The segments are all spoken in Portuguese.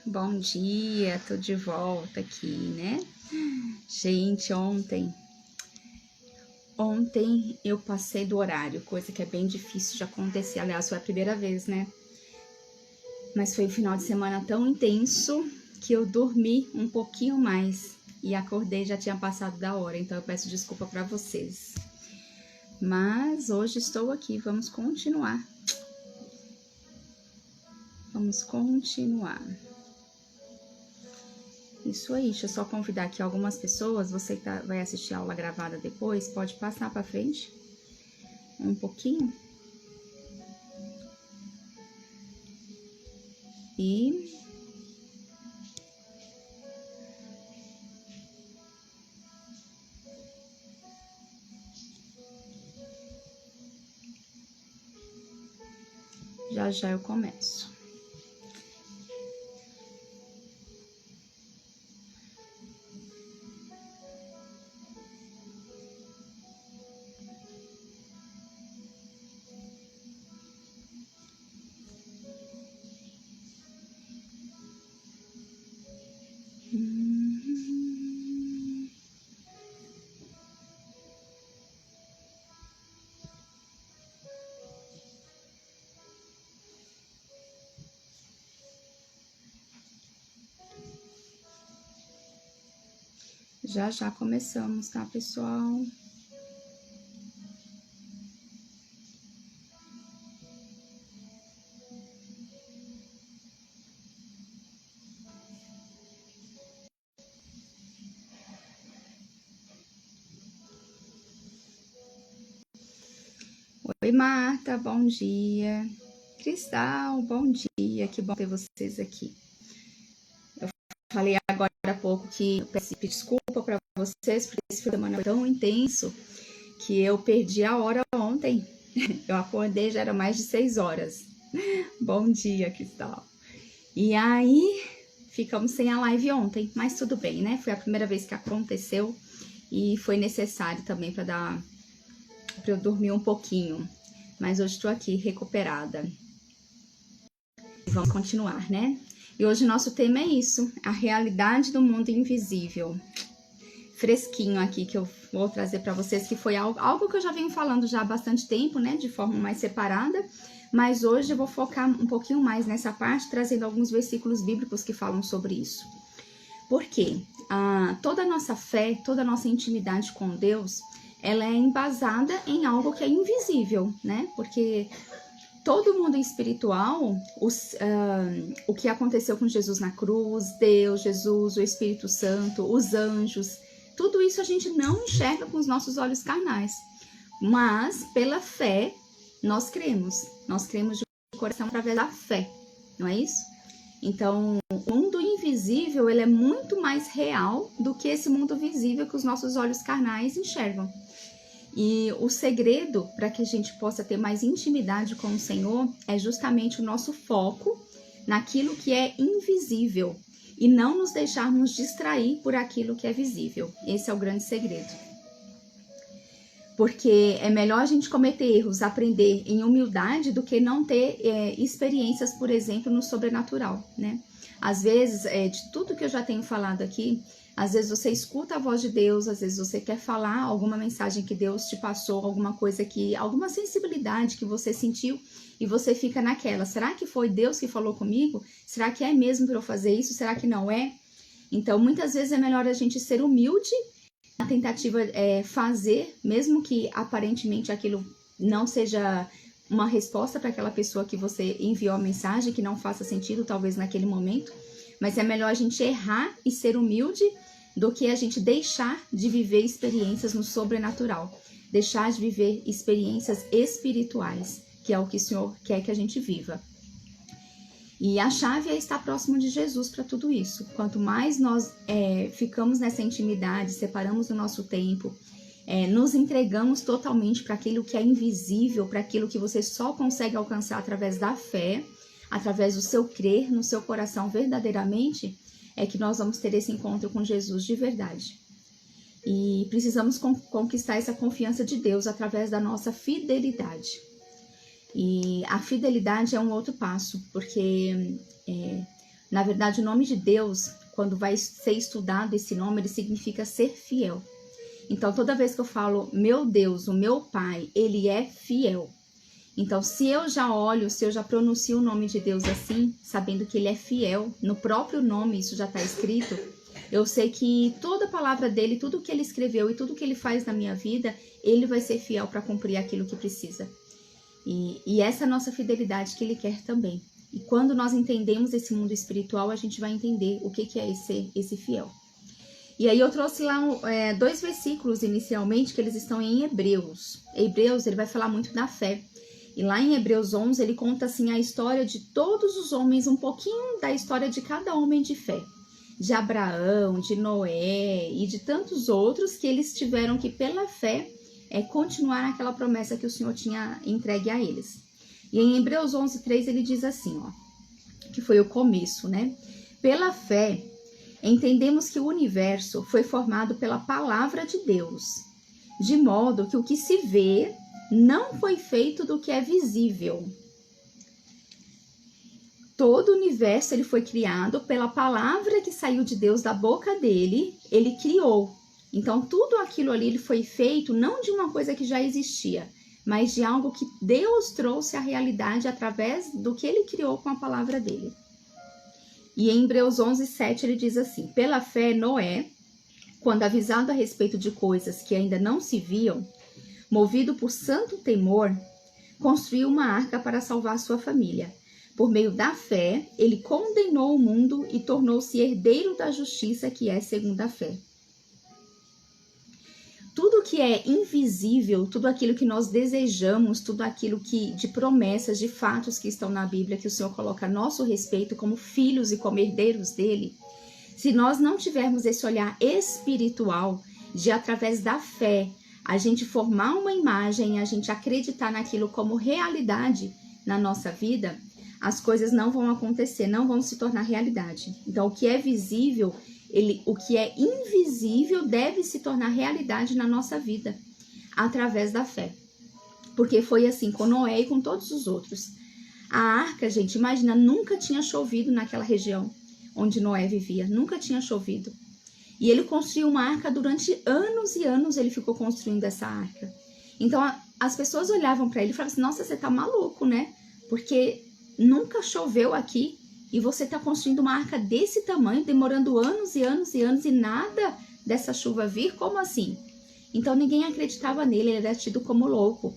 Bom dia, tô de volta aqui, né? Gente, ontem eu passei do horário, coisa que é bem difícil de acontecer. Aliás, foi a primeira vez, né? Mas foi um final de semana tão intenso que eu dormi um pouquinho mais e acordei, já tinha passado da hora, então eu peço desculpa para vocês. Mas hoje estou aqui, vamos continuar. Isso aí, deixa eu só convidar aqui algumas pessoas. Você que vai assistir a aula gravada depois, pode passar para frente um pouquinho. E já já eu começo. Já já começamos, tá, pessoal? Oi, Marta, bom dia. Cristal, bom dia, que bom ter vocês aqui. Eu falei agora há pouco que eu peço desculpa para vocês, porque esse fim de semana foi tão intenso que eu perdi a hora ontem. Eu acordei, já era mais de 6 horas. Bom dia, Cristal. E aí, ficamos sem a live ontem, mas tudo bem, né? Foi a primeira vez que aconteceu e foi necessário também para eu dormir um pouquinho. Mas hoje estou aqui recuperada. Vamos continuar, né? E hoje nosso tema é isso, a realidade do mundo invisível. Fresquinho aqui que eu vou trazer para vocês, que foi algo que eu já venho falando já há bastante tempo, né? De forma mais separada. Mas hoje eu vou focar um pouquinho mais nessa parte, trazendo alguns versículos bíblicos que falam sobre isso. Por quê? Toda a nossa fé, toda a nossa intimidade com Deus, ela é embasada em algo que é invisível, né? Porque todo mundo espiritual, o que aconteceu com Jesus na cruz, Deus, Jesus, o Espírito Santo, os anjos, tudo isso a gente não enxerga com os nossos olhos carnais. Mas, pela fé, nós cremos de coração através da fé, não é isso? Então, o mundo invisível, ele é muito mais real do que esse mundo visível que os nossos olhos carnais enxergam. E o segredo para que a gente possa ter mais intimidade com o Senhor é justamente o nosso foco naquilo que é invisível e não nos deixarmos distrair por aquilo que é visível. Esse é o grande segredo. Porque é melhor a gente cometer erros, aprender em humildade, do que não ter experiências, por exemplo, no sobrenatural, né? Às vezes, de tudo que eu já tenho falado aqui, às vezes você escuta a voz de Deus, às vezes você quer falar alguma mensagem que Deus te passou, alguma sensibilidade que você sentiu, e você fica naquela, será que foi Deus que falou comigo? Será que é mesmo para eu fazer isso? Será que não é? Então, muitas vezes é melhor a gente ser humilde, na tentativa fazer, mesmo que aparentemente aquilo não seja uma resposta para aquela pessoa que você enviou a mensagem, que não faça sentido talvez naquele momento, mas é melhor a gente errar e ser humilde do que a gente deixar de viver experiências no sobrenatural, deixar de viver experiências espirituais, que é o que o Senhor quer que a gente viva. E a chave é estar próximo de Jesus para tudo isso. Quanto mais nós ficamos nessa intimidade, separamos o nosso tempo, nos entregamos totalmente para aquilo que é invisível, para aquilo que você só consegue alcançar através da fé, através do seu crer no seu coração verdadeiramente, é que nós vamos ter esse encontro com Jesus de verdade. E precisamos conquistar essa confiança de Deus através da nossa fidelidade. E a fidelidade é um outro passo, porque Na verdade, o nome de Deus, quando vai ser estudado esse nome, ele significa ser fiel. Então, toda vez que eu falo, meu Deus, o meu Pai, ele é fiel. Então, se eu já pronuncio o nome de Deus assim, sabendo que ele é fiel, no próprio nome isso já está escrito, eu sei que toda palavra dele, tudo que ele escreveu e tudo que ele faz na minha vida, ele vai ser fiel para cumprir aquilo que precisa. E essa é a nossa fidelidade que ele quer também. E quando nós entendemos esse mundo espiritual, a gente vai entender o que é esse fiel. E aí eu trouxe lá 2 versículos inicialmente, que eles estão em Hebreus. Hebreus, ele vai falar muito da fé. E lá em Hebreus 11, ele conta assim a história de todos os homens, um pouquinho da história de cada homem de fé. De Abraão, de Noé e de tantos outros que eles tiveram que, pela fé, continuar aquela promessa que o Senhor tinha entregue a eles. E em Hebreus 11:3 ele diz assim, que foi o começo, né? Pela fé, entendemos que o universo foi formado pela palavra de Deus, de modo que o que se vê não foi feito do que é visível. Todo o universo ele foi criado pela palavra que saiu de Deus da boca dele, ele criou. Então, tudo aquilo ali ele foi feito não de uma coisa que já existia, mas de algo que Deus trouxe à realidade através do que ele criou com a palavra dele. E em Hebreus 11:7 ele diz assim, pela fé Noé, quando avisado a respeito de coisas que ainda não se viam, movido por santo temor, construiu uma arca para salvar sua família. Por meio da fé, ele condenou o mundo e tornou-se herdeiro da justiça que é segundo a fé. Tudo que é invisível, tudo aquilo que nós desejamos, tudo aquilo que de promessas, de fatos que estão na Bíblia, que o Senhor coloca a nosso respeito como filhos e como herdeiros dele, se nós não tivermos esse olhar espiritual de, através da fé, a gente formar uma imagem, a gente acreditar naquilo como realidade na nossa vida, as coisas não vão acontecer, não vão se tornar realidade. Então, o que é visível, o que é invisível deve se tornar realidade na nossa vida, através da fé. Porque foi assim com Noé e com todos os outros. A arca, gente, imagina, nunca tinha chovido naquela região onde Noé vivia, nunca tinha chovido. E ele construiu uma arca durante anos e anos, ele ficou construindo essa arca. Então, as pessoas olhavam para ele e falavam assim, nossa, você tá maluco, né? Porque nunca choveu aqui e você tá construindo uma arca desse tamanho, demorando anos e anos e anos e nada dessa chuva vir? Como assim? Então, ninguém acreditava nele, ele era tido como louco.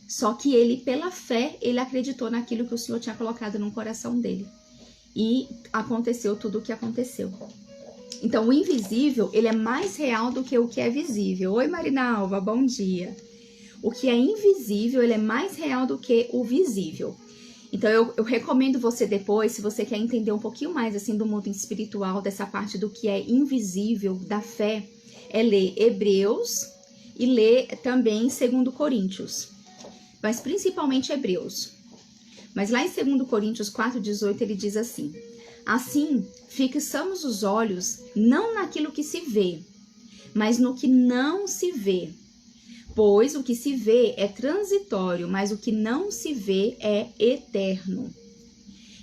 Só que ele, pela fé, ele acreditou naquilo que o Senhor tinha colocado no coração dele. E aconteceu tudo o que aconteceu. Então, o invisível, ele é mais real do que o que é visível. Oi, Marinalva, bom dia. O que é invisível, ele é mais real do que o visível. Então, eu recomendo você depois, se você quer entender um pouquinho mais, assim, do mundo espiritual, dessa parte do que é invisível, da fé, é ler Hebreus e ler também 2 Coríntios. Mas principalmente Hebreus. Mas lá em 2 Coríntios 4:18, ele diz assim, assim, fixamos os olhos não naquilo que se vê, mas no que não se vê. Pois o que se vê é transitório, mas o que não se vê é eterno.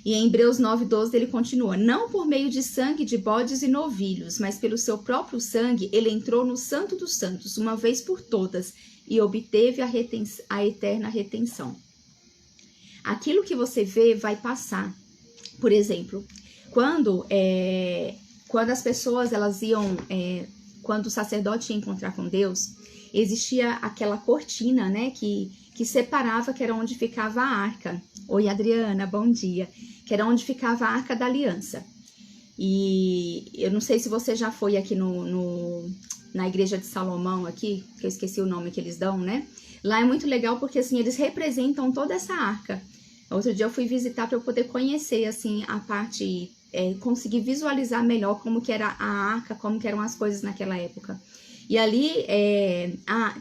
E em Hebreus 9:12 ele continua, não por meio de sangue de bodes e novilhos, mas pelo seu próprio sangue ele entrou no Santo dos Santos, uma vez por todas, e obteve a eterna retenção. Aquilo que você vê vai passar. Por exemplo, quando as pessoas elas iam, quando o sacerdote ia encontrar com Deus, existia aquela cortina, né, que separava, que era onde ficava a arca. Oi, Adriana, bom dia. Que era onde ficava a arca da aliança. E eu não sei se você já foi aqui na igreja de Salomão aqui, que eu esqueci o nome que eles dão, né? Lá é muito legal porque, assim, eles representam toda essa arca. Outro dia eu fui visitar para eu poder conhecer, assim, a parte, conseguir visualizar melhor como que era a arca, como que eram as coisas naquela época. E ali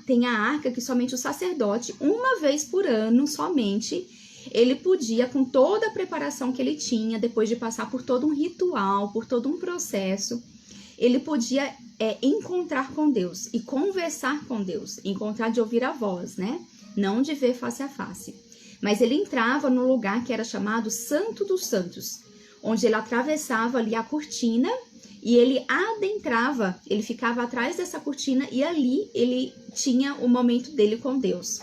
tem a arca que somente o sacerdote, uma vez por ano somente, ele podia, com toda a preparação que ele tinha, depois de passar por todo um ritual, por todo um processo, ele podia encontrar com Deus e conversar com Deus, encontrar de ouvir a voz, né? Não de ver face a face. Mas ele entrava no lugar que era chamado Santo dos Santos, onde ele atravessava ali a cortina e ele adentrava, ele ficava atrás dessa cortina e ali ele tinha o momento dele com Deus.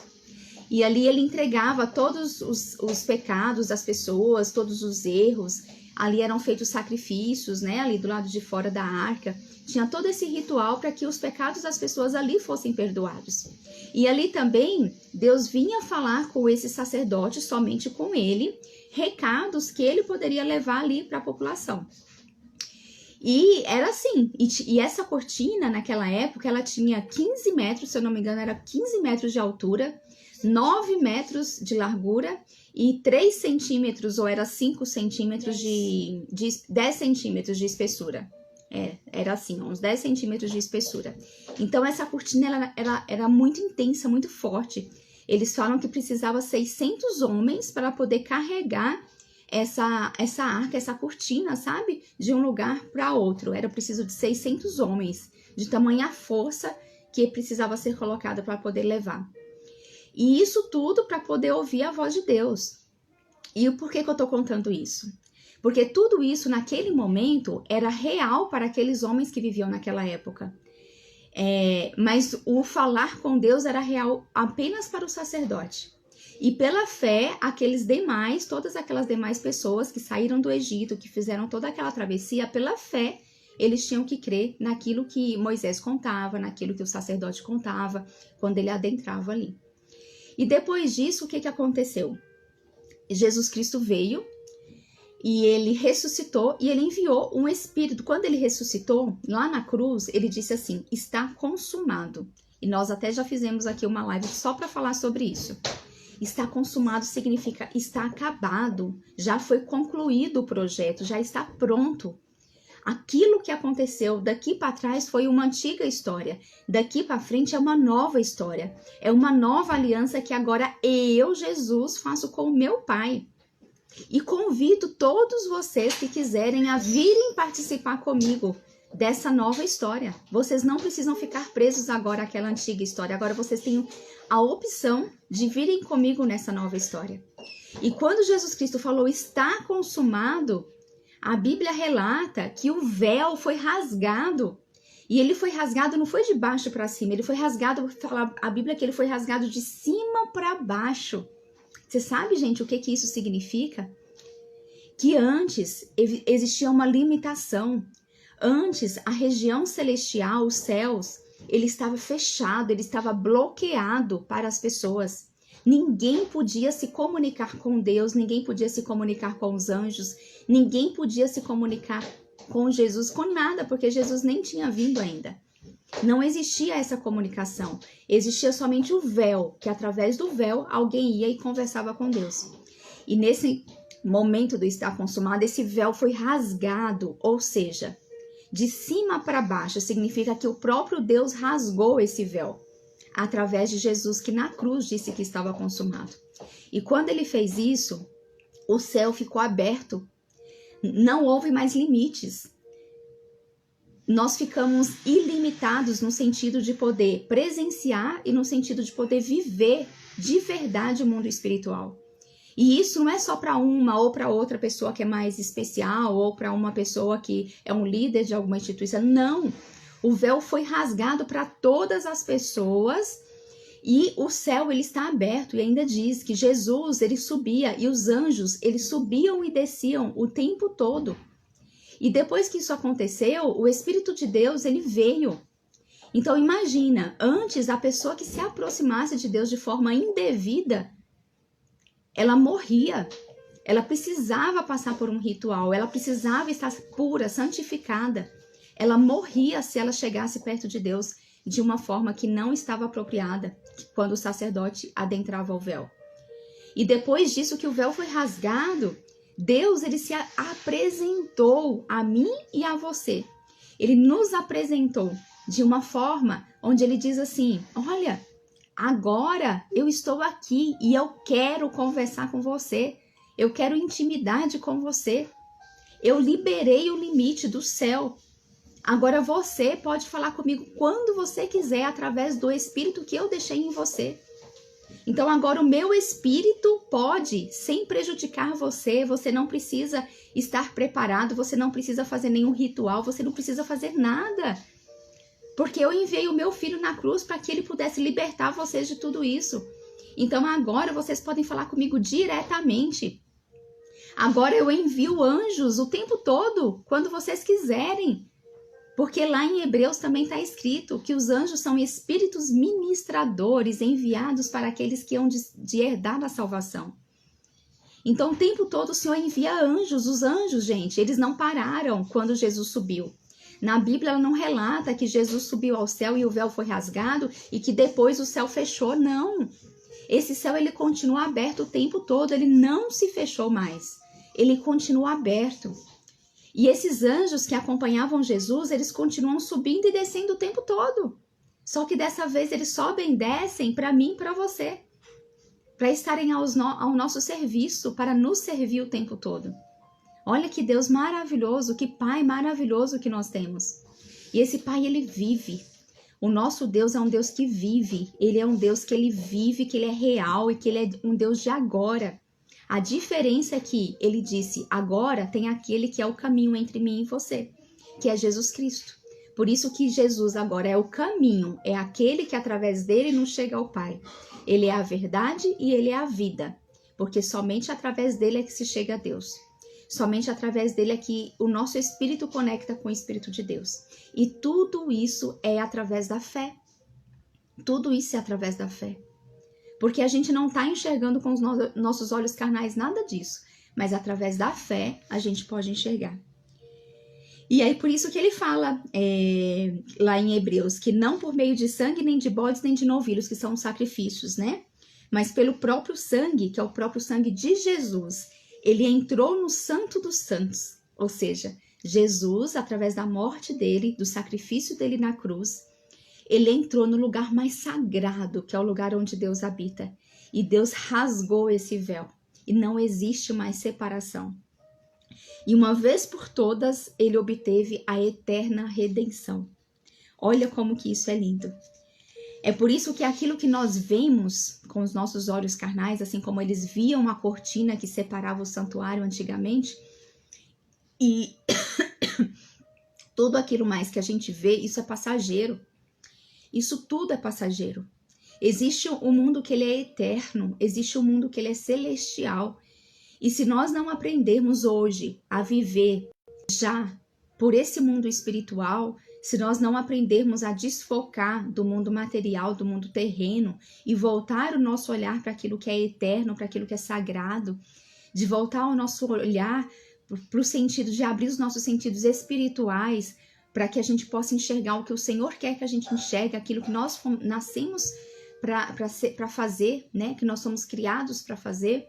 E ali ele entregava todos os pecados das pessoas, todos os erros. Ali eram feitos sacrifícios, né? Ali do lado de fora da arca. Tinha todo esse ritual para que os pecados das pessoas ali fossem perdoados. E ali também, Deus vinha falar com esse sacerdote, somente com ele, recados que ele poderia levar ali para a população. E era assim, e essa cortina naquela época, ela tinha 15 metros, se eu não me engano, era 15 metros de altura, 9 metros de largura e 3 centímetros, ou era 5 centímetros 10 centímetros de espessura. Era assim, uns 10 centímetros de espessura. Então essa cortina era muito intensa, muito forte. Eles falam que precisava 600 homens para poder carregar essa arca, essa cortina, sabe? De um lugar para outro. Era preciso de 600 homens, de tamanha força que precisava ser colocada para poder levar. E isso tudo para poder ouvir a voz de Deus. E por que eu estou contando isso? Porque tudo isso naquele momento era real para aqueles homens que viviam naquela época. Mas o falar com Deus era real apenas para o sacerdote. E pela fé, todas aquelas demais pessoas que saíram do Egito, que fizeram toda aquela travessia, pela fé, eles tinham que crer naquilo que Moisés contava, naquilo que o sacerdote contava, quando ele adentrava ali. E depois disso, o que aconteceu? Jesus Cristo veio e ele ressuscitou e ele enviou um Espírito. Quando ele ressuscitou, lá na cruz, ele disse assim, está consumado. E nós até já fizemos aqui uma live só para falar sobre isso. Está consumado significa está acabado, já foi concluído o projeto, já está pronto. Aquilo que aconteceu daqui para trás foi uma antiga história. Daqui para frente é uma nova história. É uma nova aliança que agora eu, Jesus, faço com o meu Pai. E convido todos vocês que quiserem a virem participar comigo dessa nova história. Vocês não precisam ficar presos agora àquela antiga história. Agora vocês têm a opção de virem comigo nessa nova história. E quando Jesus Cristo falou, está consumado, a Bíblia relata que o véu foi rasgado. E ele foi rasgado, não foi de baixo para cima, ele foi rasgado, fala a Bíblia que ele foi rasgado de cima para baixo. Você sabe, gente, o que isso significa? Que antes existia uma limitação. Antes, a região celestial, os céus, ele estava fechado, ele estava bloqueado para as pessoas. Ninguém podia se comunicar com Deus, ninguém podia se comunicar com os anjos, ninguém podia se comunicar com Jesus, com nada, porque Jesus nem tinha vindo ainda. Não existia essa comunicação, existia somente o véu, que através do véu alguém ia e conversava com Deus. E nesse momento do estar consumado, esse véu foi rasgado, ou seja, de cima para baixo, significa que o próprio Deus rasgou esse véu, através de Jesus, que na cruz disse que estava consumado. E quando ele fez isso, o céu ficou aberto, não houve mais limites. Nós ficamos ilimitados no sentido de poder presenciar e no sentido de poder viver de verdade o mundo espiritual. E isso não é só para uma ou para outra pessoa que é mais especial ou para uma pessoa que é um líder de alguma instituição. Não! O véu foi rasgado para todas as pessoas e o céu ele está aberto. E ainda diz que Jesus ele subia e os anjos eles subiam e desciam o tempo todo. E depois que isso aconteceu, o Espírito de Deus ele veio. Então imagina, antes a pessoa que se aproximasse de Deus de forma indevida, ela morria. Ela precisava passar por um ritual, ela precisava estar pura, santificada. Ela morria se ela chegasse perto de Deus de uma forma que não estava apropriada, quando o sacerdote adentrava o véu. E depois disso que o véu foi rasgado, Deus ele se apresentou a mim e a você. Ele nos apresentou de uma forma onde ele diz assim, olha, agora eu estou aqui e eu quero conversar com você. Eu quero intimidade com você. Eu liberei o limite do céu. Agora você pode falar comigo quando você quiser, através do Espírito que eu deixei em você. Então agora o meu espírito pode, sem prejudicar você, você não precisa estar preparado, você não precisa fazer nenhum ritual, você não precisa fazer nada. Porque eu enviei o meu filho na cruz para que ele pudesse libertar vocês de tudo isso. Então agora vocês podem falar comigo diretamente. Agora eu envio anjos o tempo todo, quando vocês quiserem. Porque lá em Hebreus também está escrito que os anjos são espíritos ministradores enviados para aqueles que hão de herdar a salvação. Então o tempo todo o Senhor envia anjos. Os anjos, gente, eles não pararam quando Jesus subiu. Na Bíblia ela não relata que Jesus subiu ao céu e o véu foi rasgado e que depois o céu fechou, não. Esse céu ele continua aberto o tempo todo, ele não se fechou mais. Ele continua aberto. E esses anjos que acompanhavam Jesus, eles continuam subindo e descendo o tempo todo. Só que dessa vez eles sobem e descem para mim e para você. Para estarem ao nosso serviço, para nos servir o tempo todo. Olha que Deus maravilhoso, que Pai maravilhoso que nós temos. E esse Pai, ele vive. O nosso Deus é um Deus que vive. Ele é um Deus que ele vive, que ele é real e que ele é um Deus de agora. A diferença é que ele disse, agora tem aquele que é o caminho entre mim e você, que é Jesus Cristo. Por isso que Jesus agora é o caminho, é aquele que através dele nos chega ao Pai. Ele é a verdade e ele é a vida, porque somente através dele é que se chega a Deus. Somente através dele é que o nosso espírito conecta com o Espírito de Deus. E tudo isso é através da fé. Tudo isso é através da fé. Porque a gente não está enxergando com os nossos olhos carnais nada disso. Mas através da fé a gente pode enxergar. E aí por isso que ele fala lá em Hebreus, que não por meio de sangue, nem de bodes, nem de novilhos, que são os sacrifícios, né? Mas pelo próprio sangue, que é o próprio sangue de Jesus. Ele entrou no Santo dos Santos. Ou seja, Jesus, através da morte dele, do sacrifício dele na cruz, ele entrou no lugar mais sagrado, que é o lugar onde Deus habita. E Deus rasgou esse véu. E não existe mais separação. E uma vez por todas, ele obteve a eterna redenção. Olha como que isso é lindo. É por isso que aquilo que nós vemos com os nossos olhos carnais, assim como eles viam a cortina que separava o santuário antigamente, e tudo aquilo mais que a gente vê, isso é passageiro. Isso tudo é passageiro. Existe um mundo que ele é eterno, existe um mundo que ele é celestial. E se nós não aprendermos hoje a viver já por esse mundo espiritual, se nós não aprendermos a desfocar do mundo material, do mundo terreno e voltar o nosso olhar para aquilo que é eterno, para aquilo que é sagrado, de voltar o nosso olhar para o sentido de abrir os nossos sentidos espirituais, para que a gente possa enxergar o que o Senhor quer que a gente enxergue, aquilo que nós nascemos para fazer, né? Que nós somos criados para fazer.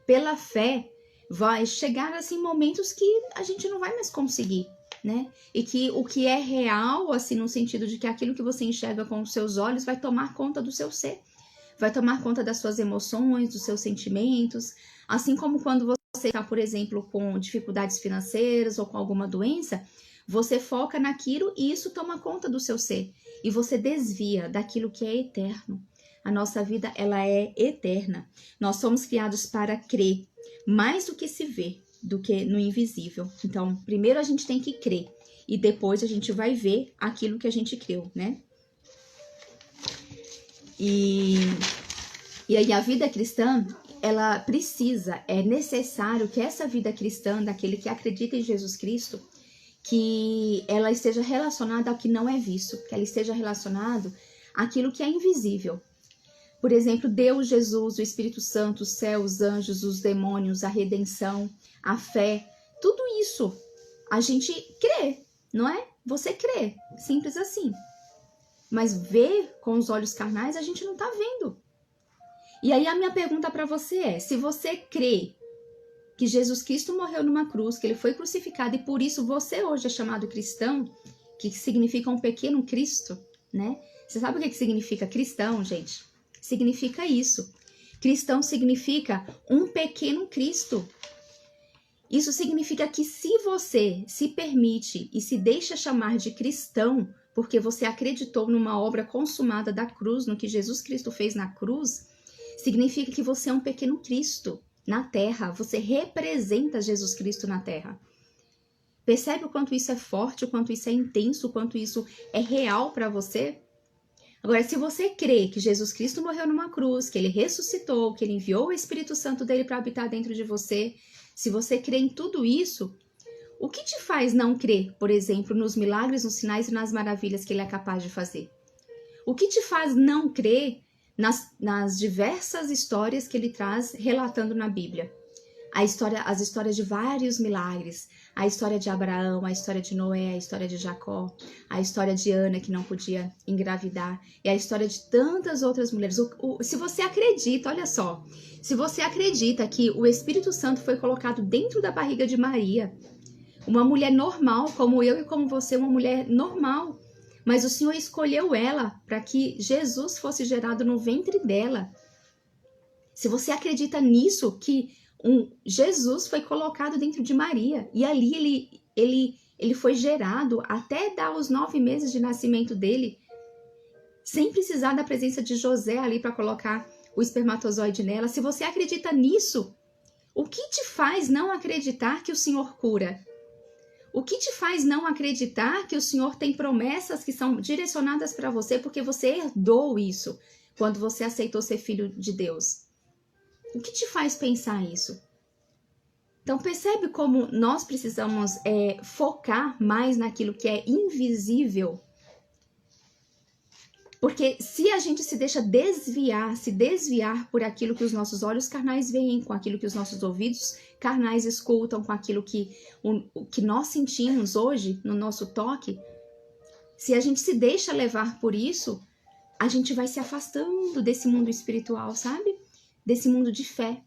Pela fé, vai chegar assim momentos que a gente não vai mais conseguir, né? E que o que é real, assim, no sentido de que aquilo que você enxerga com os seus olhos vai tomar conta do seu ser, vai tomar conta das suas emoções, dos seus sentimentos, assim como quando você está, por exemplo, com dificuldades financeiras ou com alguma doença, você foca naquilo e isso toma conta do seu ser e você desvia daquilo que é eterno. A nossa vida, ela é eterna. Nós somos criados para crer mais do que se vê, do que no invisível. Então, primeiro a gente tem que crer e depois a gente vai ver aquilo que a gente creu, né? E aí a vida cristã, ela precisa, é necessário que essa vida cristã, daquele que acredita em Jesus Cristo, que ela esteja relacionada ao que não é visto, que ela esteja relacionada àquilo que é invisível. Por exemplo, Deus, Jesus, o Espírito Santo, o céu, os anjos, os demônios, a redenção, a fé, tudo isso a gente crê, não é? Você crê, simples assim. Mas ver com os olhos carnais a gente não está vendo. E aí a minha pergunta para você é, se você crê que Jesus Cristo morreu numa cruz, que ele foi crucificado e por isso você hoje é chamado cristão, que significa um pequeno Cristo, né? Você sabe o que significa cristão, gente? Significa isso. Cristão significa um pequeno Cristo. Isso significa que se você se permite e se deixa chamar de cristão, porque você acreditou numa obra consumada da cruz, no que Jesus Cristo fez na cruz, Significa que você é um pequeno Cristo na Terra. Você representa Jesus Cristo na Terra. Percebe o quanto isso é forte, o quanto isso é intenso, o quanto isso é real para você? Agora, se você crê que Jesus Cristo morreu numa cruz, que ele ressuscitou, que ele enviou o Espírito Santo dele para habitar dentro de você, se você crê em tudo isso, o que te faz não crer, por exemplo, nos milagres, nos sinais e nas maravilhas que ele é capaz de fazer? O que te faz não crer nas diversas histórias que ele traz relatando na Bíblia? As histórias de vários milagres, a história de Abraão, a história de Noé, a história de Jacó, a história de Ana que não podia engravidar, e a história de tantas outras mulheres. Se você acredita, olha só, se você acredita que o Espírito Santo foi colocado dentro da barriga de Maria, uma mulher normal, como eu e como você, uma mulher normal, mas o Senhor escolheu ela para que Jesus fosse gerado no ventre dela. Se você acredita nisso, que Jesus foi colocado dentro de Maria, e ali ele foi gerado até dar os 9 meses de nascimento dele, sem precisar da presença de José ali para colocar o espermatozoide nela. Se você acredita nisso, o que te faz não acreditar que o Senhor cura? O que te faz não acreditar que o Senhor tem promessas que são direcionadas para você porque você herdou isso quando você aceitou ser filho de Deus? O que te faz pensar isso? Então percebe como nós precisamos focar mais naquilo que é invisível. Porque se a gente se deixa desviar por aquilo que os nossos olhos carnais veem, com aquilo que os nossos ouvidos carnais escutam, com aquilo que nós sentimos hoje no nosso toque, se a gente se deixa levar por isso, a gente vai se afastando desse mundo espiritual, sabe? Desse mundo de fé.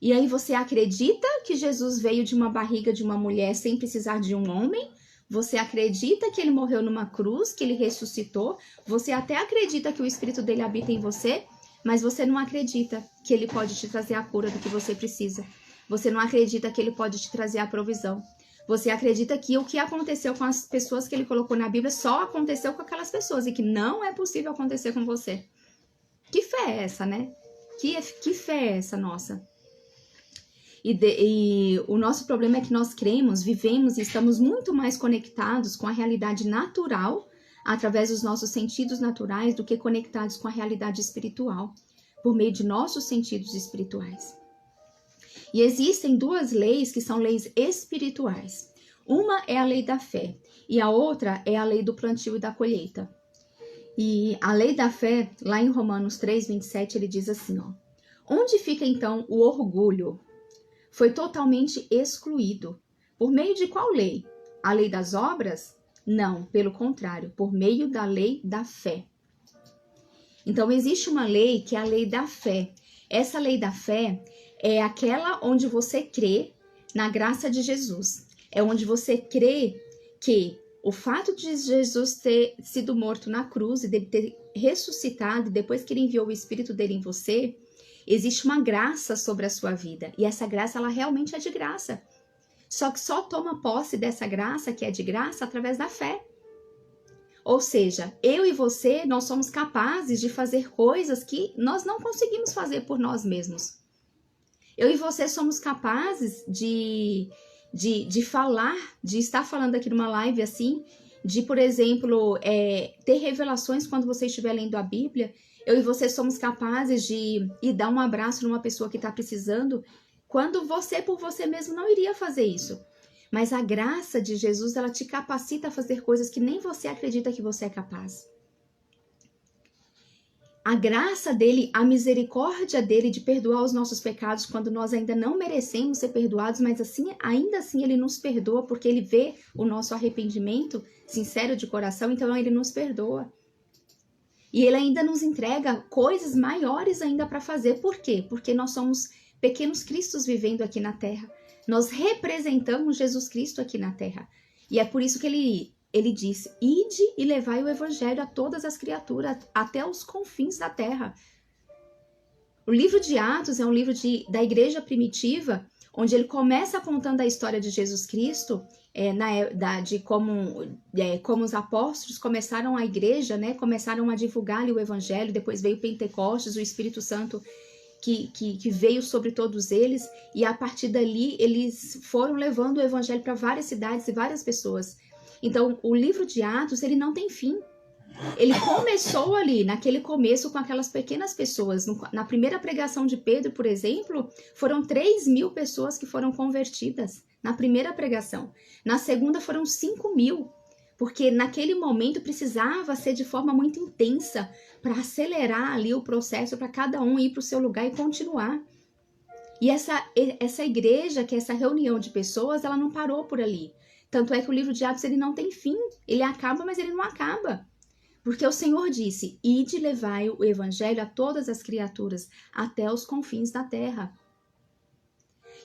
E aí você acredita que Jesus veio de uma barriga de uma mulher sem precisar de um homem? Você acredita que ele morreu numa cruz, que ele ressuscitou? Você até acredita que o Espírito dele habita em você, mas você não acredita que ele pode te trazer a cura do que você precisa. Você não acredita que ele pode te trazer a provisão. Você acredita que o que aconteceu com as pessoas que ele colocou na Bíblia só aconteceu com aquelas pessoas e que não é possível acontecer com você. Que fé é essa, né? Que fé é essa nossa? E o nosso problema é que nós cremos, vivemos e estamos muito mais conectados com a realidade natural, através dos nossos sentidos naturais, do que conectados com a realidade espiritual, por meio de nossos sentidos espirituais. E existem 2 leis que são leis espirituais. Uma é a lei da fé e a outra é a lei do plantio e da colheita. E a lei da fé, lá em Romanos 3:27, ele diz assim, ó: onde fica então o orgulho? Foi totalmente excluído. Por meio de qual lei? A lei das obras? Não, pelo contrário, por meio da lei da fé. Então, existe uma lei que é a lei da fé. Essa lei da fé é aquela onde você crê na graça de Jesus. É onde você crê que o fato de Jesus ter sido morto na cruz e dele ter ressuscitado, depois que ele enviou o Espírito dele em você, existe uma graça sobre a sua vida. E essa graça, ela realmente é de graça. Só que só toma posse dessa graça, que é de graça, através da fé. Ou seja, eu e você, nós somos capazes de fazer coisas que nós não conseguimos fazer por nós mesmos. Eu e você somos capazes de falar, de estar falando aqui numa live assim, de, por exemplo, ter revelações quando você estiver lendo a Bíblia. Eu e você somos capazes de ir dar um abraço numa pessoa que está precisando, quando você, por você mesmo, não iria fazer isso. Mas a graça de Jesus, ela te capacita a fazer coisas que nem você acredita que você é capaz. A graça dele, a misericórdia dele de perdoar os nossos pecados quando nós ainda não merecemos ser perdoados, mas assim, ainda assim ele nos perdoa porque ele vê o nosso arrependimento sincero de coração, então ele nos perdoa. E ele ainda nos entrega coisas maiores ainda para fazer. Por quê? Porque nós somos pequenos cristos vivendo aqui na Terra. Nós representamos Jesus Cristo aqui na Terra. E é por isso que ele diz: ide e levai o evangelho a todas as criaturas, até os confins da Terra. O livro de Atos é um livro da igreja primitiva, onde ele começa contando a história de Jesus Cristo, de como os apóstolos começaram a igreja, né, começaram a divulgar o evangelho. Depois veio Pentecostes, o Espírito Santo que veio sobre todos eles, e a partir dali eles foram levando o evangelho para várias cidades e várias pessoas. Então, o livro de Atos, ele não tem fim. Ele começou ali, naquele começo, com aquelas pequenas pessoas. Na primeira pregação de Pedro, por exemplo, foram 3.000 pessoas que foram convertidas na primeira pregação. Na segunda foram 5.000, porque naquele momento precisava ser de forma muito intensa para acelerar ali o processo, para cada um ir para o seu lugar e continuar. E essa igreja, que é essa reunião de pessoas, ela não parou por ali. Tanto é que o livro de Atos, ele não tem fim. Ele acaba, mas ele não acaba. Porque o Senhor disse, ide levai o evangelho a todas as criaturas, até os confins da terra.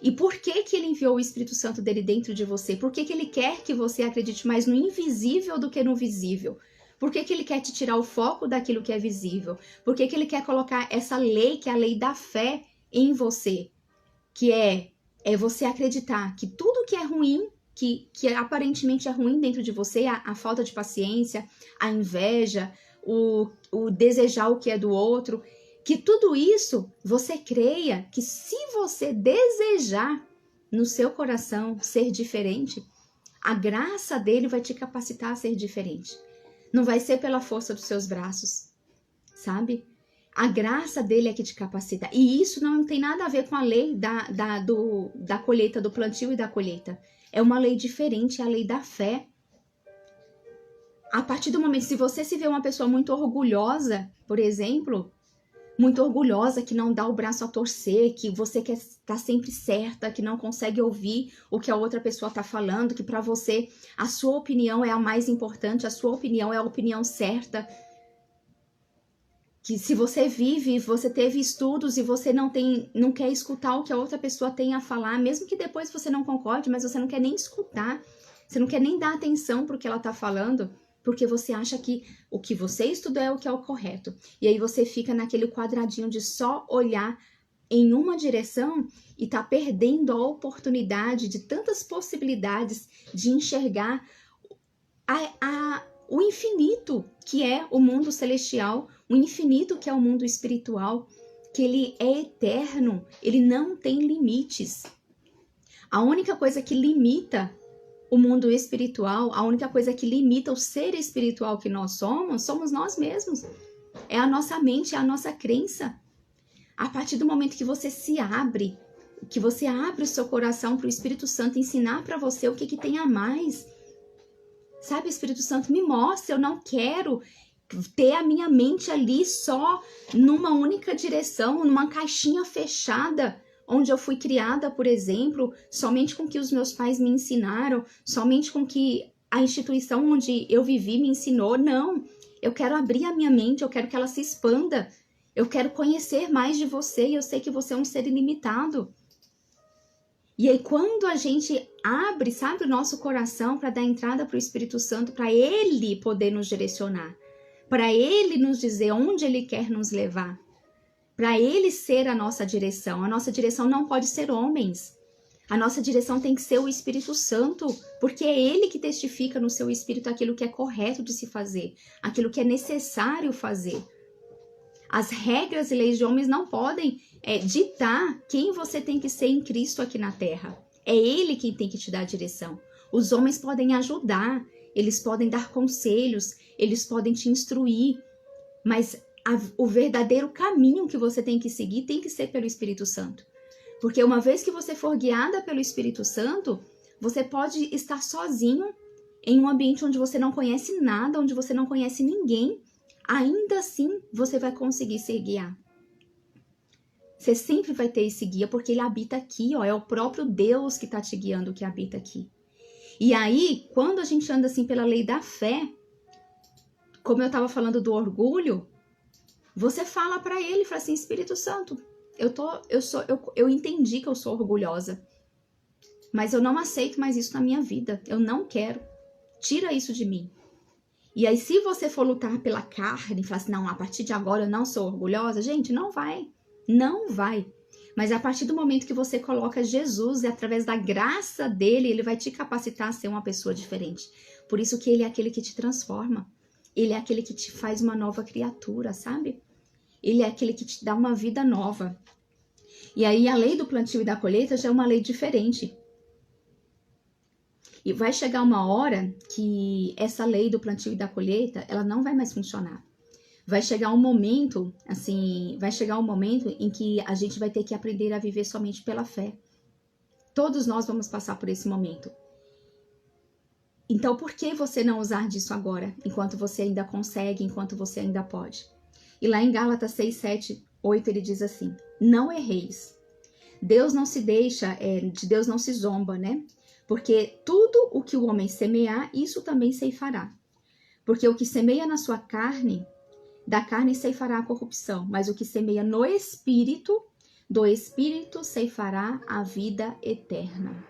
E por que que ele enviou o Espírito Santo dele dentro de você? Por que que ele quer que você acredite mais no invisível do que no visível? Por que que ele quer te tirar o foco daquilo que é visível? Por que que ele quer colocar essa lei, que é a lei da fé, em você? Que é você acreditar que tudo que é ruim, que aparentemente é ruim dentro de você, a falta de paciência, a inveja, o desejar o que é do outro, que tudo isso você creia que se você desejar no seu coração ser diferente, a graça dele vai te capacitar a ser diferente. Não vai ser pela força dos seus braços, sabe? A graça dele é que te capacita. E isso não tem nada a ver com a lei da colheita, do plantio e da colheita. É uma lei diferente, é a lei da fé. A partir do momento, se você se vê uma pessoa muito orgulhosa, por exemplo, muito orgulhosa, que não dá o braço a torcer, que você quer estar sempre certa, que não consegue ouvir o que a outra pessoa está falando, que para você a sua opinião é a mais importante, a sua opinião é a opinião certa, que se você vive, você teve estudos e você não quer escutar o que a outra pessoa tem a falar, mesmo que depois você não concorde, mas você não quer nem escutar, você não quer nem dar atenção para o que ela está falando, porque você acha que o que você estudou é o que é o correto. E aí você fica naquele quadradinho de só olhar em uma direção e tá perdendo a oportunidade de tantas possibilidades de enxergar o infinito que é o mundo celestial, o infinito que é o mundo espiritual, que ele é eterno, ele não tem limites. A única coisa que limita o mundo espiritual, a única coisa que limita o ser espiritual que nós somos nós mesmos. É a nossa mente, é a nossa crença. A partir do momento que você se abre, que você abre o seu coração para o Espírito Santo ensinar para você o que tem a mais. Sabe, Espírito Santo, me mostra, eu não quero ter a minha mente ali só numa única direção, numa caixinha fechada, onde eu fui criada, por exemplo, somente com o que os meus pais me ensinaram, somente com o que a instituição onde eu vivi me ensinou. Não, eu quero abrir a minha mente, eu quero que ela se expanda, eu quero conhecer mais de você e eu sei que você é um ser ilimitado. E aí quando a gente abre, sabe, o nosso coração para dar entrada para o Espírito Santo, para ele poder nos direcionar, para ele nos dizer onde ele quer nos levar, para ele ser a nossa direção não pode ser homens. A nossa direção tem que ser o Espírito Santo, porque é ele que testifica no seu espírito aquilo que é correto de se fazer, aquilo que é necessário fazer. As regras e leis de homens não podem ditar quem você tem que ser em Cristo aqui na Terra. É ele quem tem que te dar a direção. Os homens podem ajudar, eles podem dar conselhos, eles podem te instruir, mas o verdadeiro caminho que você tem que seguir tem que ser pelo Espírito Santo. Porque uma vez que você for guiada pelo Espírito Santo, você pode estar sozinho em um ambiente onde você não conhece nada, onde você não conhece ninguém, ainda assim você vai conseguir ser guiado. Você sempre vai ter esse guia, porque ele habita aqui, ó, é o próprio Deus que está te guiando, que habita aqui. E aí, quando a gente anda assim pela lei da fé, como eu estava falando do orgulho, você fala para ele, fala assim, Espírito Santo, eu entendi que eu sou orgulhosa, mas eu não aceito mais isso na minha vida, eu não quero, tira isso de mim. E aí, se você for lutar pela carne, falar assim, não, a partir de agora eu não sou orgulhosa, gente, não vai. Mas a partir do momento que você coloca Jesus, e através da graça dele, ele vai te capacitar a ser uma pessoa diferente. Por isso que ele é aquele que te transforma. Ele é aquele que te faz uma nova criatura, sabe? Ele é aquele que te dá uma vida nova. E aí a lei do plantio e da colheita já é uma lei diferente. E vai chegar uma hora que essa lei do plantio e da colheita, ela não vai mais funcionar. Vai chegar um momento, em que a gente vai ter que aprender a viver somente pela fé. Todos nós vamos passar por esse momento. Então, por que você não usar disso agora, enquanto você ainda consegue, enquanto você ainda pode? E lá em Gálatas 6, 7, 8, ele diz assim: não erreis. Deus não se deixa, de Deus não se zomba, né? Porque tudo o que o homem semear, isso também ceifará. Porque o que semeia na sua carne, da carne ceifará a corrupção, mas o que semeia no Espírito, do Espírito ceifará a vida eterna.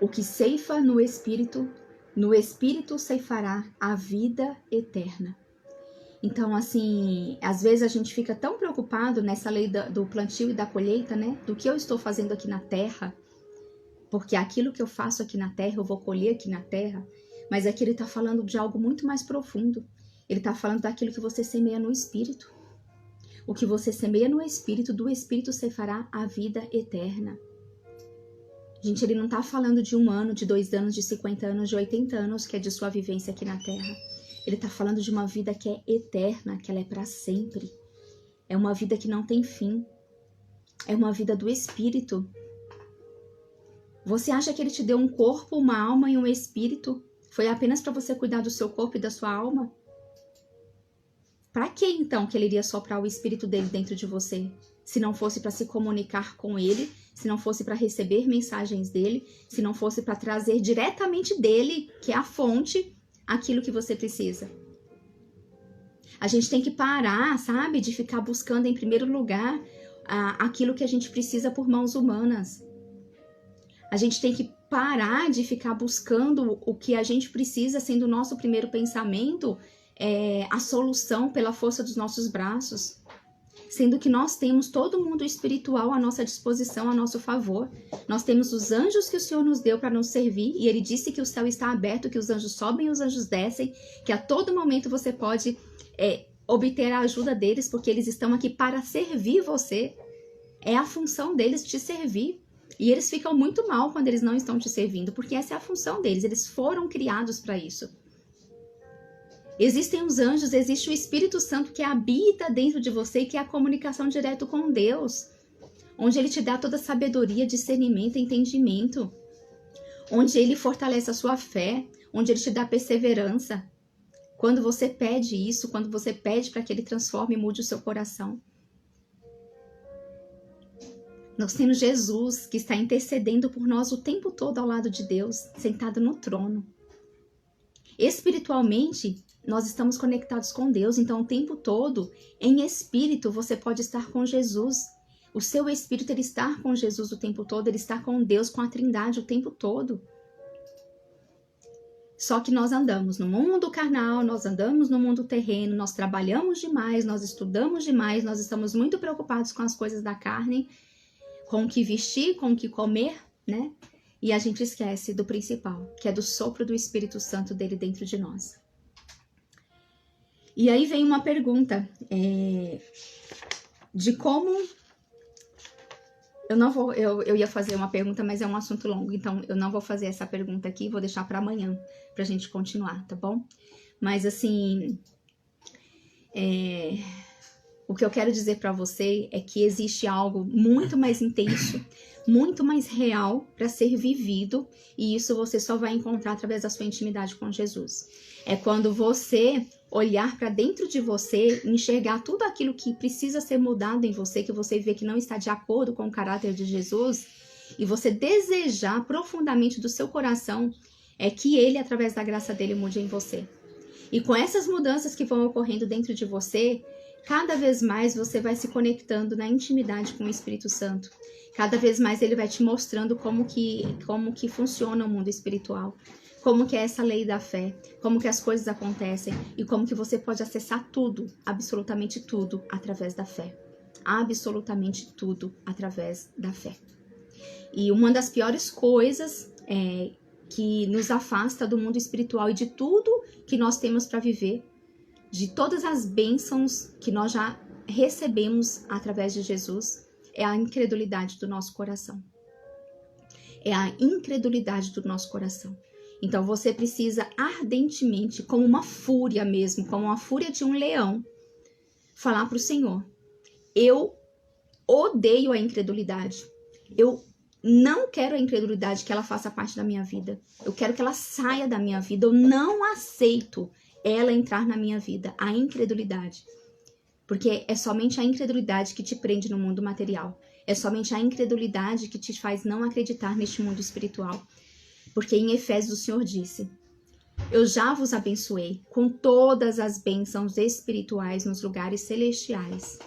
O que ceifa no Espírito ceifará a vida eterna. Então, assim, às vezes a gente fica tão preocupado nessa lei do plantio e da colheita, né? Do que eu estou fazendo aqui na terra, porque aquilo que eu faço aqui na terra, eu vou colher aqui na terra. Mas aqui ele está falando de algo muito mais profundo. Ele está falando daquilo que você semeia no Espírito. O que você semeia no Espírito, do Espírito ceifará a vida eterna. Gente, ele não está falando de 1 ano, de 2 anos, de 50 anos, de 80 anos, que é de sua vivência aqui na terra. Ele está falando de uma vida que é eterna, que ela é para sempre. É uma vida que não tem fim. É uma vida do Espírito. Você acha que ele te deu um corpo, uma alma e um espírito? Foi apenas para você cuidar do seu corpo e da sua alma? Para que então que ele iria soprar o espírito dele dentro de você? Se não fosse para se comunicar com ele, se não fosse para receber mensagens dele, se não fosse para trazer diretamente dele, que é a fonte, aquilo que você precisa. A gente tem que parar, sabe, de ficar buscando em primeiro lugar aquilo que a gente precisa por mãos humanas. A gente tem que parar de ficar buscando o que a gente precisa, sendo o nosso primeiro pensamento, a solução pela força dos nossos braços. Sendo que nós temos todo o mundo espiritual à nossa disposição, a nosso favor. Nós temos os anjos que o Senhor nos deu para nos servir, e Ele disse que o céu está aberto, que os anjos sobem e os anjos descem, que a todo momento você pode obter a ajuda deles, porque eles estão aqui para servir você. É a função deles te servir. E eles ficam muito mal quando eles não estão te servindo, porque essa é a função deles, eles foram criados para isso. Existem os anjos, existe o Espírito Santo que habita dentro de você e que é a comunicação direta com Deus, onde ele te dá toda a sabedoria, discernimento, entendimento, onde ele fortalece a sua fé, onde ele te dá perseverança. Quando você pede isso, quando você pede para que ele transforme e mude o seu coração. Nós temos Jesus que está intercedendo por nós o tempo todo ao lado de Deus, sentado no trono. Espiritualmente, nós estamos conectados com Deus, então o tempo todo, em espírito, você pode estar com Jesus. O seu espírito, ele está com Jesus o tempo todo, ele está com Deus, com a Trindade o tempo todo. Só que nós andamos no mundo carnal, nós andamos no mundo terreno, nós trabalhamos demais, nós estudamos demais, nós estamos muito preocupados com as coisas da carne, com o que vestir, com o que comer, né? E a gente esquece do principal, que é do sopro do Espírito Santo dele dentro de nós. E aí vem uma pergunta de como... Eu ia fazer uma pergunta, mas é um assunto longo, então eu não vou fazer essa pergunta aqui, vou deixar para amanhã, pra gente continuar, tá bom? Mas assim, o que eu quero dizer para você é que existe algo muito mais intenso, muito mais real para ser vivido, e isso você só vai encontrar através da sua intimidade com Jesus. É quando você olhar para dentro de você, enxergar tudo aquilo que precisa ser mudado em você, que você vê que não está de acordo com o caráter de Jesus, e você desejar profundamente do seu coração que ele, através da graça dele, mude em você. E com essas mudanças que vão ocorrendo dentro de você, cada vez mais você vai se conectando na intimidade com o Espírito Santo. Cada vez mais ele vai te mostrando como que funciona o mundo espiritual. Como que é essa lei da fé, como que as coisas acontecem e como que você pode acessar tudo, absolutamente tudo, através da fé. Absolutamente tudo através da fé. E uma das piores coisas que nos afasta do mundo espiritual e de tudo que nós temos para viver, de todas as bênçãos que nós já recebemos através de Jesus é a incredulidade do nosso coração. É a incredulidade do nosso coração. Então você precisa ardentemente, como uma fúria mesmo, como uma fúria de um leão, falar para o Senhor: eu odeio a incredulidade. Eu não quero a incredulidade que ela faça parte da minha vida. Eu quero que ela saia da minha vida. Eu não aceito ela entrar na minha vida, a incredulidade. Porque é somente a incredulidade que te prende no mundo material. É somente a incredulidade que te faz não acreditar neste mundo espiritual. Porque em Efésios o Senhor disse: eu já vos abençoei com todas as bênçãos espirituais nos lugares celestiais.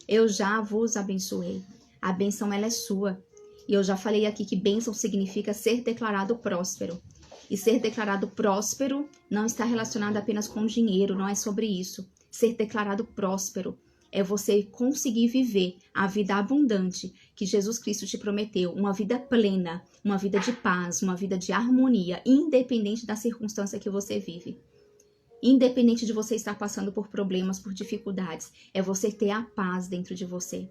Eu já vos abençoei. A bênção ela é sua. E eu já falei aqui que bênção significa ser declarado próspero. E ser declarado próspero não está relacionado apenas com dinheiro, não é sobre isso. Ser declarado próspero é você conseguir viver a vida abundante que Jesus Cristo te prometeu, uma vida plena, uma vida de paz, uma vida de harmonia, independente da circunstância que você vive. Independente de você estar passando por problemas, por dificuldades, é você ter a paz dentro de você.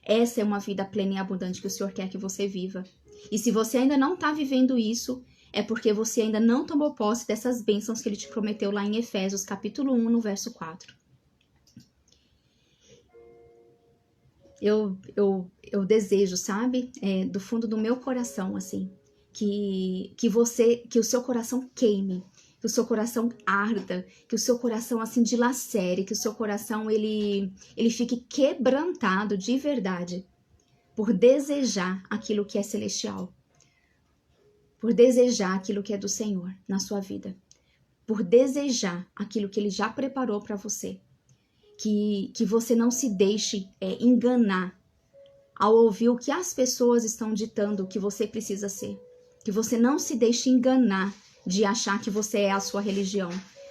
Essa é uma vida plena e abundante que o Senhor quer que você viva. E se você ainda não está vivendo isso, é porque você ainda não tomou posse dessas bênçãos que Ele te prometeu lá em Efésios, capítulo 1, no verso 4. Eu desejo, sabe, do fundo do meu coração, assim, que o seu coração queime, que o seu coração arda, que o seu coração, assim, dilacere, que o seu coração, ele fique quebrantado de verdade por desejar aquilo que é celestial, por desejar aquilo que é do Senhor na sua vida, por desejar aquilo que Ele já preparou para você. Que você não se deixe enganar ao ouvir o que as pessoas estão ditando que você precisa ser. Que você não se deixe enganar de achar que você é a sua religião.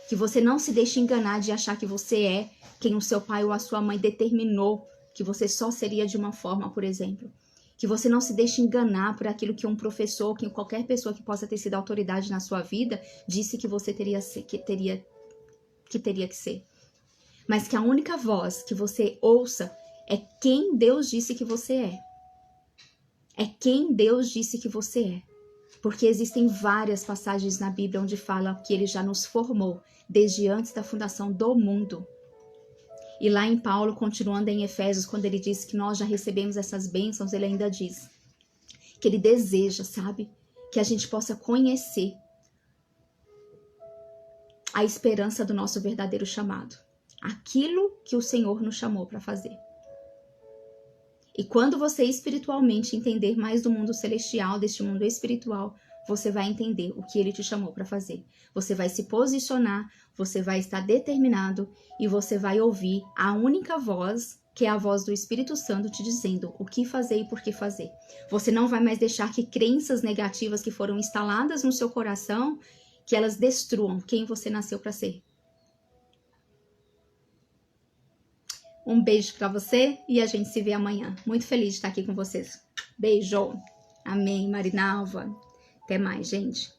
Que você não se deixe enganar de achar que você é quem o seu pai ou a sua mãe determinou que você só seria de uma forma, por exemplo. Que você não se deixe enganar por aquilo que um professor, que qualquer pessoa que possa ter sido autoridade na sua vida, disse que você teria que ser. Mas que a única voz que você ouça é quem Deus disse que você é. É quem Deus disse que você é. Porque existem várias passagens na Bíblia onde fala que Ele já nos formou desde antes da fundação do mundo. E lá em Paulo, continuando em Efésios, quando ele diz que nós já recebemos essas bênçãos, ele ainda diz que Ele deseja, sabe, que a gente possa conhecer a esperança do nosso verdadeiro chamado. Aquilo que o Senhor nos chamou para fazer. E quando você espiritualmente entender mais do mundo celestial, deste mundo espiritual, você vai entender o que Ele te chamou para fazer. Você vai se posicionar, você vai estar determinado e você vai ouvir a única voz, que é a voz do Espírito Santo te dizendo o que fazer e por que fazer. Você não vai mais deixar que crenças negativas que foram instaladas no seu coração, que elas destruam quem você nasceu para ser. Um beijo para você e a gente se vê amanhã. Muito feliz de estar aqui com vocês. Beijo. Amém, Marinalva. Até mais, gente.